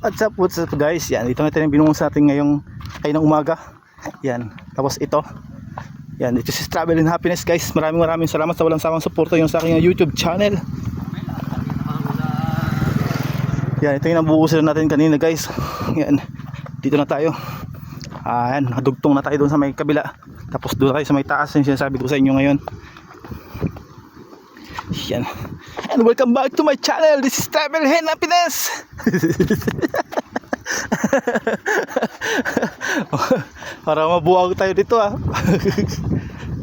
What's up guys? Yan, ito natin yung binungon sa atin ngayong ay ng umaga. Yan, tapos ito. Yan, ito si Travel and Happiness guys. Maraming salamat sa walang sawang suporta yung sa aking YouTube channel. Yan, ito yung nabuhusan natin kanina guys. Yan, dito na tayo. Yan, nakadugtong na tayo doon sa may kabila. Tapos doon tayo sa may taas yung sinasabi ko sa inyo ngayon. Yan. And welcome back to my channel. This is Travel and Happiness. Para mabuwag tayo dito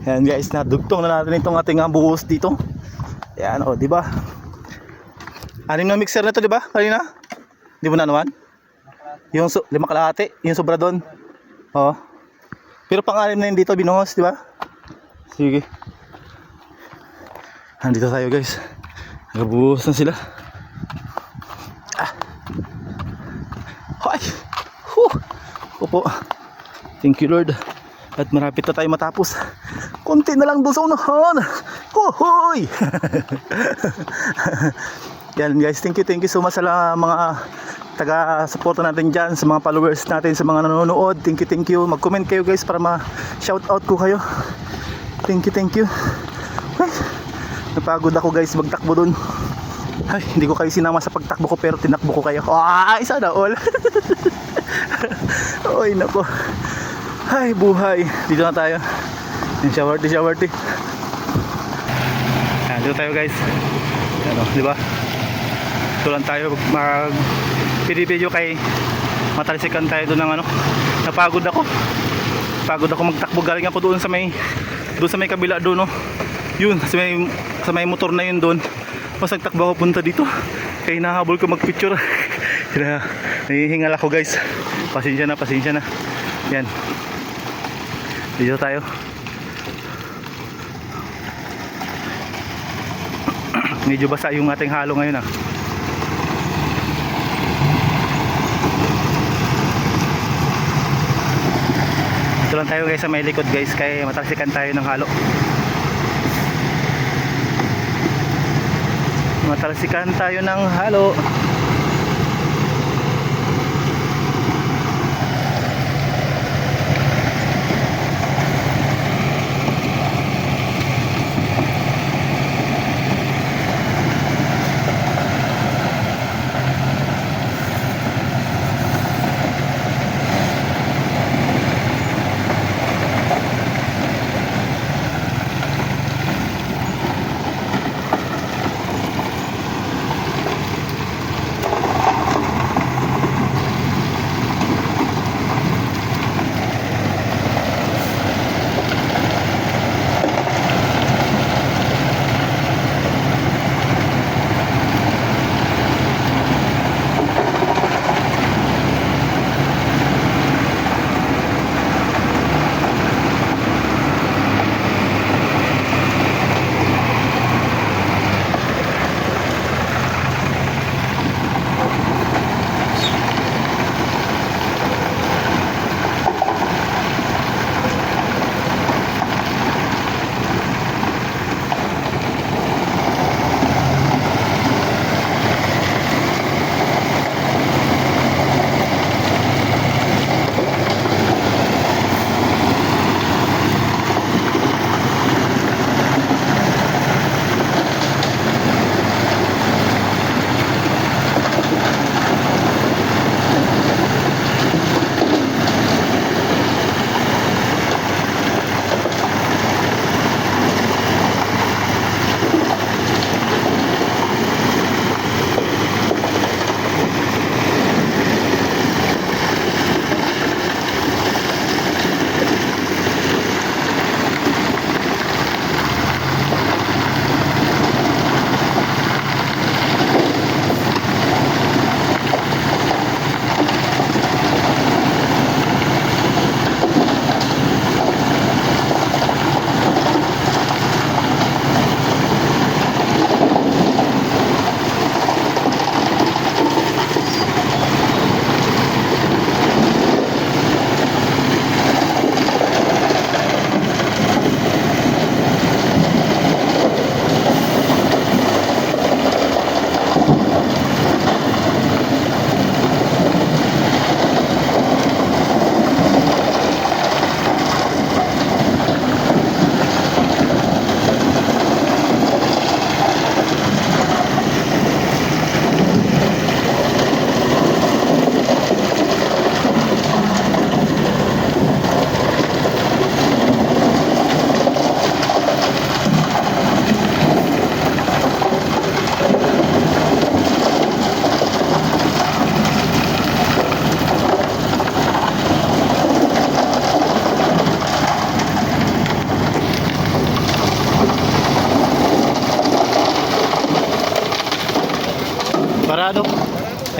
Yan guys, nadugtong na natin itong ating buhos dito. Yan di ba? Anim na mixer na to, di ba? Kanina? Di mo na naman? Yung 5 kalahati, yung sobra doon. Pero pang-anim na yun dito binuhos, di ba? Sige. Nandito tayo guys. Nagbuhos na sila. Hoy! Opo. Thank you Lord. At marapit na tayo matapos. Konti na lang doon sa unahan. Hoy! Yan guys, thank you so much sa mga taga-suporta natin dyan, sa mga followers natin, sa mga nanonood. Thank you. Mag-comment kayo guys para ma-shoutout ko kayo. Thank you. Ay, napagod ako guys magtakbo dun. Ay, hindi ko kayo sinama sa pagtakbo ko pero tinakbo ko kayo. Isa na all. Oy, nako. Ay, buhay. Dito na tayo. Yung shower tea. Yan, dito tayo guys. Ano, di ba? Ito lang tayo mag-video kay matalisikan tayo doon ng napagod ako magtakbo. Galing ako doon sa may kabila doon yun sa may motor na yun doon. Mas nagtakbo ako punta dito kaya nahabol ko magpicture. Kaya nahihingal ako guys. Pasensya na. Yan, dito tayo. Medyo basa yung ating halo ngayon Ito lang tayo guys sa may likod guys, kaya matalsikan tayo ng halo. Matalsikan tayo ng halo.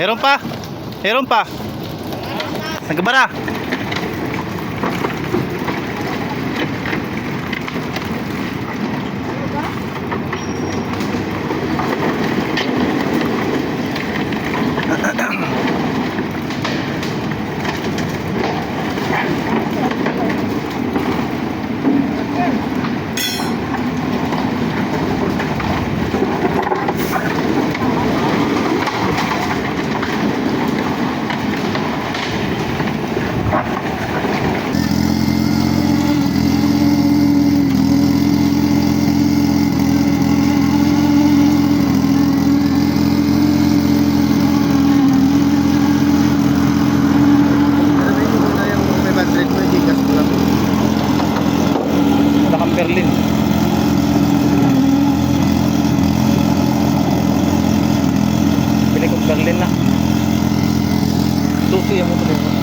Meron pa. Meron pa. Nagbara. Nakang Berlin. Pili kong Berlin na. Susi ang motor nito.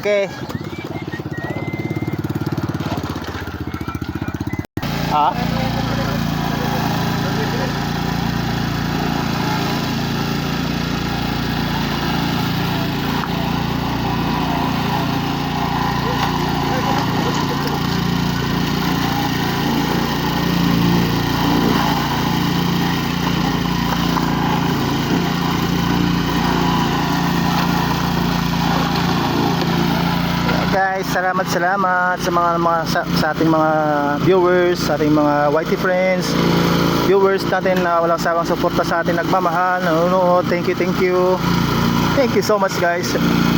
Okay. Ah? Guys, salamat sa sa ating mga viewers, sa ating mga YT friends, viewers natin na walang sawang suporta sa atin, nagmamahal, nanonood. Thank you, thank you. Thank you so much guys.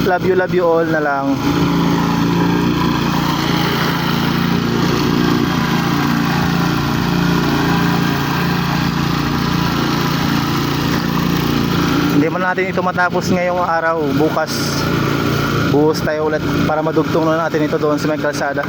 Love you all na lang. Hindi man natin ito matapos ngayong araw, buhos tayo ulit para madugtong na natin ito doon sa may kalsada.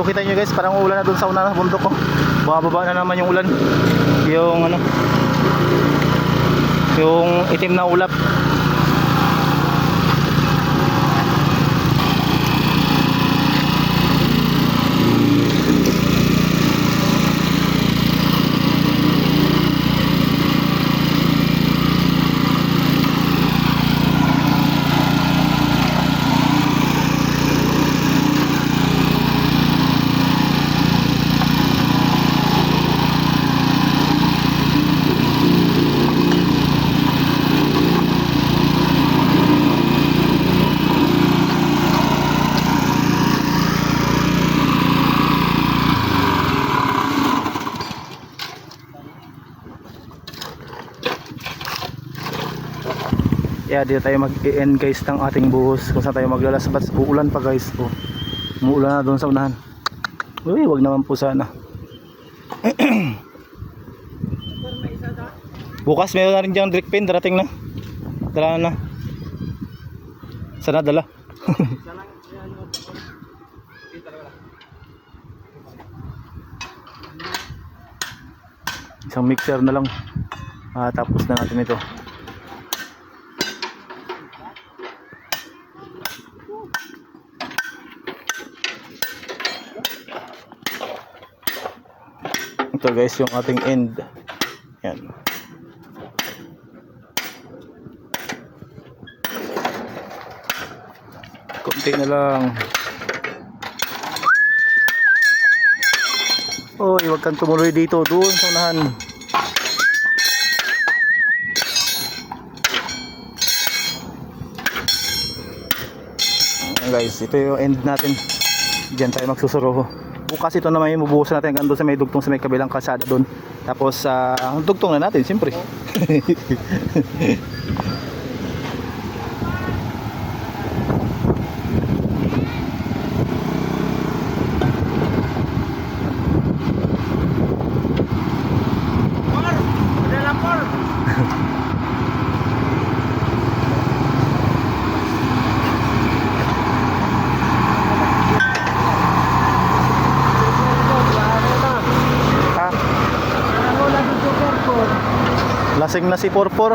Kita nyo guys, parang ulan na doon sa una ng bundok ko. Bababa na naman yung ulan. Yung yung itim na ulap. Yeah, dito tayo mag-end guys ng ating buhos. Kung saan tayo maglalasbat. Uulan pa guys. Oh, umuulan na doon sa unahan. Uy, wag naman po sana. Bukas meron na rin dyan drip pin. Darating na. Dala na. Sana dala. Isang mixer na lang. Tapos na natin ito. Ito guys yung ating end. Yan. Konti na lang. Oy, wag kang tumuloy dito, doon sa unahan. Ayan guys, ito yung end natin. Diyan tayo magsusuro. Bukas ito naman yung bubuhusan natin hanggang doon sa may dugtong sa may kabilang kalsada doon. Tapos dugtong na natin, siyempre. Ha? Lasing na si Porpor.